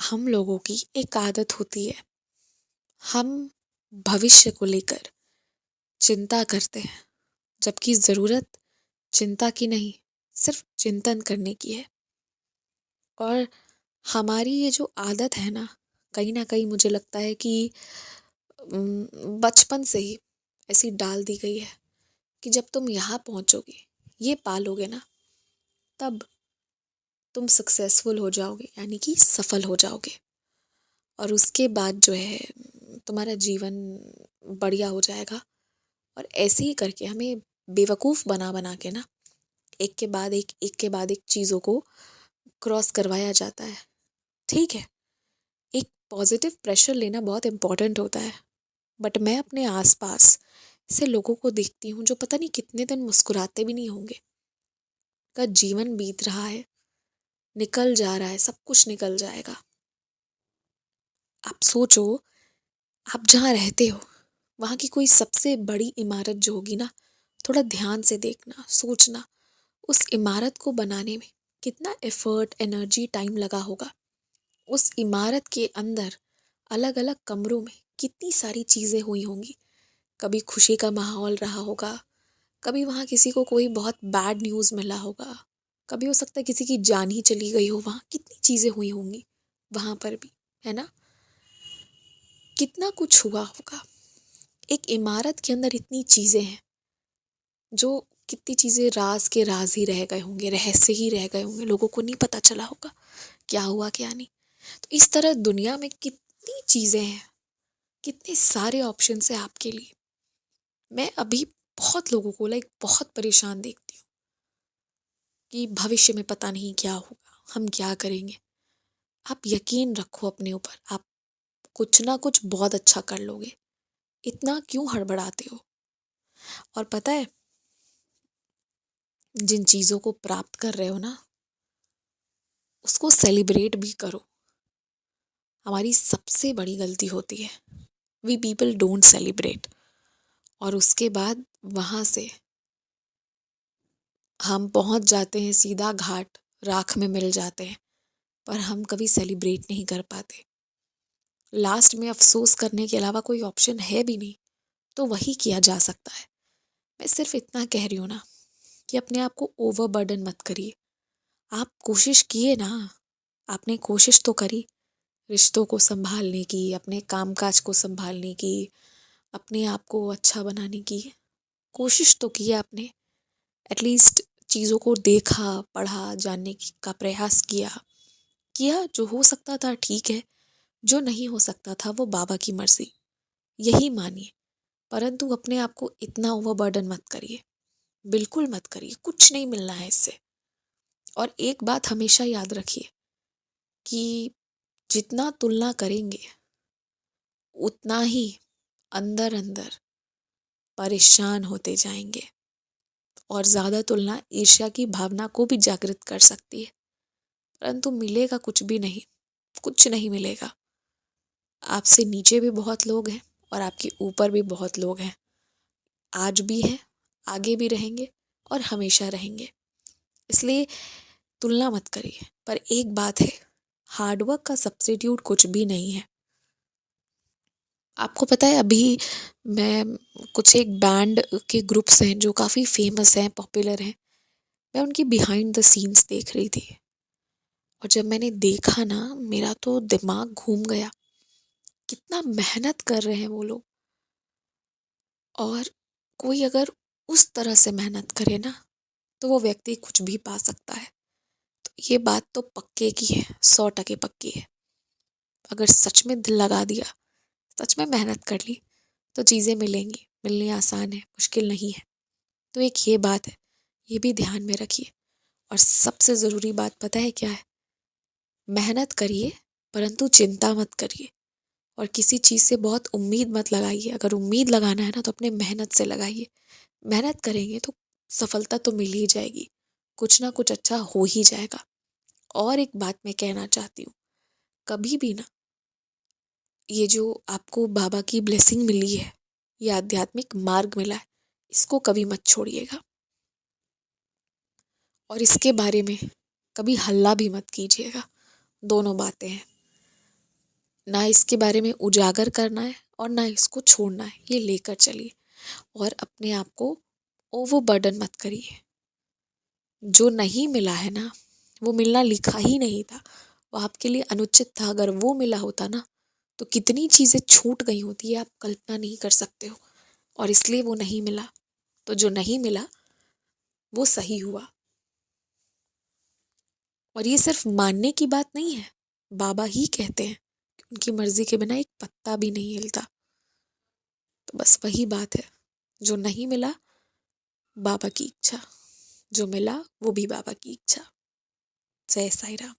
हम लोगों की एक आदत होती है। हम भविष्य को लेकर चिंता करते हैं, जबकि ज़रूरत चिंता की नहीं, सिर्फ चिंतन करने की है। और हमारी ये जो आदत है ना कहीं मुझे लगता है कि बचपन से ही ऐसी डाल दी गई है कि जब तुम यहाँ पहुँचोगे, ये पालोगे ना, तब तुम सक्सेसफुल हो जाओगे, यानी कि सफल हो जाओगे। और उसके बाद जो है तुम्हारा जीवन बढ़िया हो जाएगा। और ऐसे ही करके हमें बेवकूफ़ बना बना के ना एक के बाद एक चीज़ों को क्रॉस करवाया जाता है। ठीक है, एक पॉजिटिव प्रेशर लेना बहुत इम्पोर्टेंट होता है, बट मैं अपने आसपास से लोगों को देखती हूँ जो पता नहीं कितने दिन मुस्कुराते भी नहीं होंगे। का जीवन बीत रहा है, निकल जा रहा है, सब कुछ निकल जाएगा। आप सोचो, आप जहाँ रहते हो वहाँ की कोई सबसे बड़ी इमारत जो होगी ना, थोड़ा ध्यान से देखना, सोचना उस इमारत को बनाने में कितना एफर्ट, एनर्जी, टाइम लगा होगा। उस इमारत के अंदर अलग अलग कमरों में कितनी सारी चीज़ें हुई होंगी। कभी खुशी का माहौल रहा होगा, कभी वहाँ किसी को कोई बहुत बैड न्यूज़ मिला होगा, कभी हो सकता है किसी की जान ही चली गई हो। वहाँ कितनी चीज़ें हुई होंगी, वहाँ पर भी, है ना, कितना कुछ हुआ होगा। एक इमारत के अंदर इतनी चीज़ें हैं जो कितनी चीज़ें राज के राज ही रह गए होंगे, रहस्य ही रह गए होंगे, लोगों को नहीं पता चला होगा क्या हुआ क्या नहीं। तो इस तरह दुनिया में कितनी चीज़ें हैं, कितने सारे ऑप्शन हैं आपके लिए। मैं अभी बहुत लोगों को बहुत परेशान देखती हूँ कि भविष्य में पता नहीं क्या होगा, हम क्या करेंगे। आप यकीन रखो अपने ऊपर, आप कुछ ना कुछ बहुत अच्छा कर लोगे। इतना क्यों हड़बड़ाते हो। और पता है, जिन चीज़ों को प्राप्त कर रहे हो ना, उसको सेलिब्रेट भी करो। हमारी सबसे बड़ी गलती होती है, वी पीपल डोंट सेलिब्रेट। और उसके बाद वहाँ से हम पहुँच जाते हैं सीधा घाट, राख में मिल जाते हैं, पर हम कभी सेलिब्रेट नहीं कर पाते। लास्ट में अफसोस करने के अलावा कोई ऑप्शन है भी नहीं, तो वही किया जा सकता है। मैं सिर्फ इतना कह रही हूँ ना कि अपने आप को ओवरबर्डन मत करिए। आप कोशिश किए ना, आपने कोशिश तो करी रिश्तों को संभालने की, अपने कामकाज को संभालने की, अपने आप को अच्छा बनाने की कोशिश तो की आपने। एटलीस्ट चीज़ों को देखा, पढ़ा, जानने का प्रयास किया जो हो सकता था ठीक है, जो नहीं हो सकता था वो बाबा की मर्जी, यही मानिए। परंतु अपने आप को इतना ओवरबर्डन मत करिए, बिल्कुल मत करिए, कुछ नहीं मिलना है इससे। और एक बात हमेशा याद रखिए कि जितना तुलना करेंगे उतना ही अंदर अंदर परेशान होते जाएंगे। और ज़्यादा तुलना ईर्ष्या की भावना को भी जागृत कर सकती है, परंतु मिलेगा कुछ भी नहीं, कुछ नहीं मिलेगा। आपसे नीचे भी बहुत लोग हैं और आपके ऊपर भी बहुत लोग हैं, आज भी हैं, आगे भी रहेंगे और हमेशा रहेंगे। इसलिए तुलना मत करिए। पर एक बात है, हार्डवर्क का सब्स्टिट्यूट कुछ भी नहीं है। आपको पता है, अभी मैं कुछ एक बैंड के ग्रुप्स हैं जो काफ़ी फेमस हैं, पॉपुलर हैं, मैं उनकी बिहाइंड द सीन्स देख रही थी। और जब मैंने देखा ना, मेरा तो दिमाग घूम गया। कितना मेहनत कर रहे हैं वो लोग। और कोई अगर उस तरह से मेहनत करे ना, तो वो व्यक्ति कुछ भी पा सकता है। तो ये बात तो पक्के की है, 100% पक्की है। अगर सच में दिल लगा दिया, सच में मेहनत कर ली, तो चीज़ें मिलेंगी। मिलनी आसान है, मुश्किल नहीं है। तो एक ये बात है, ये भी ध्यान में रखिए। और सबसे ज़रूरी बात पता है क्या है, मेहनत करिए परंतु चिंता मत करिए। और किसी चीज़ से बहुत उम्मीद मत लगाइए। अगर उम्मीद लगाना है ना, तो अपने मेहनत से लगाइए। मेहनत करेंगे तो सफलता तो मिल ही जाएगी, कुछ ना कुछ अच्छा हो ही जाएगा। और एक बात मैं कहना चाहती हूँ, कभी भी ना, ये जो आपको बाबा की ब्लेसिंग मिली है, ये आध्यात्मिक मार्ग मिला है, इसको कभी मत छोड़िएगा। और इसके बारे में कभी हल्ला भी मत कीजिएगा। दोनों बातें हैं। ना इसके बारे में उजागर करना है और ना इसको छोड़ना है, ये लेकर चलिए और अपने आप को ओवरबर्डन मत करिए। जो नहीं मिला है ना, वो मिलना लिखा ही नहीं था, वो आपके लिए अनुचित था। अगर वो मिला होता ना, तो कितनी चीज़ें छूट गई होती है, आप कल्पना नहीं कर सकते हो। और इसलिए वो नहीं मिला, तो जो नहीं मिला वो सही हुआ। और ये सिर्फ मानने की बात नहीं है, बाबा ही कहते हैं कि उनकी मर्जी के बिना एक पत्ता भी नहीं हिलता। तो बस वही बात है, जो नहीं मिला बाबा की इच्छा, जो मिला वो भी बाबा की इच्छा। जय साई राम।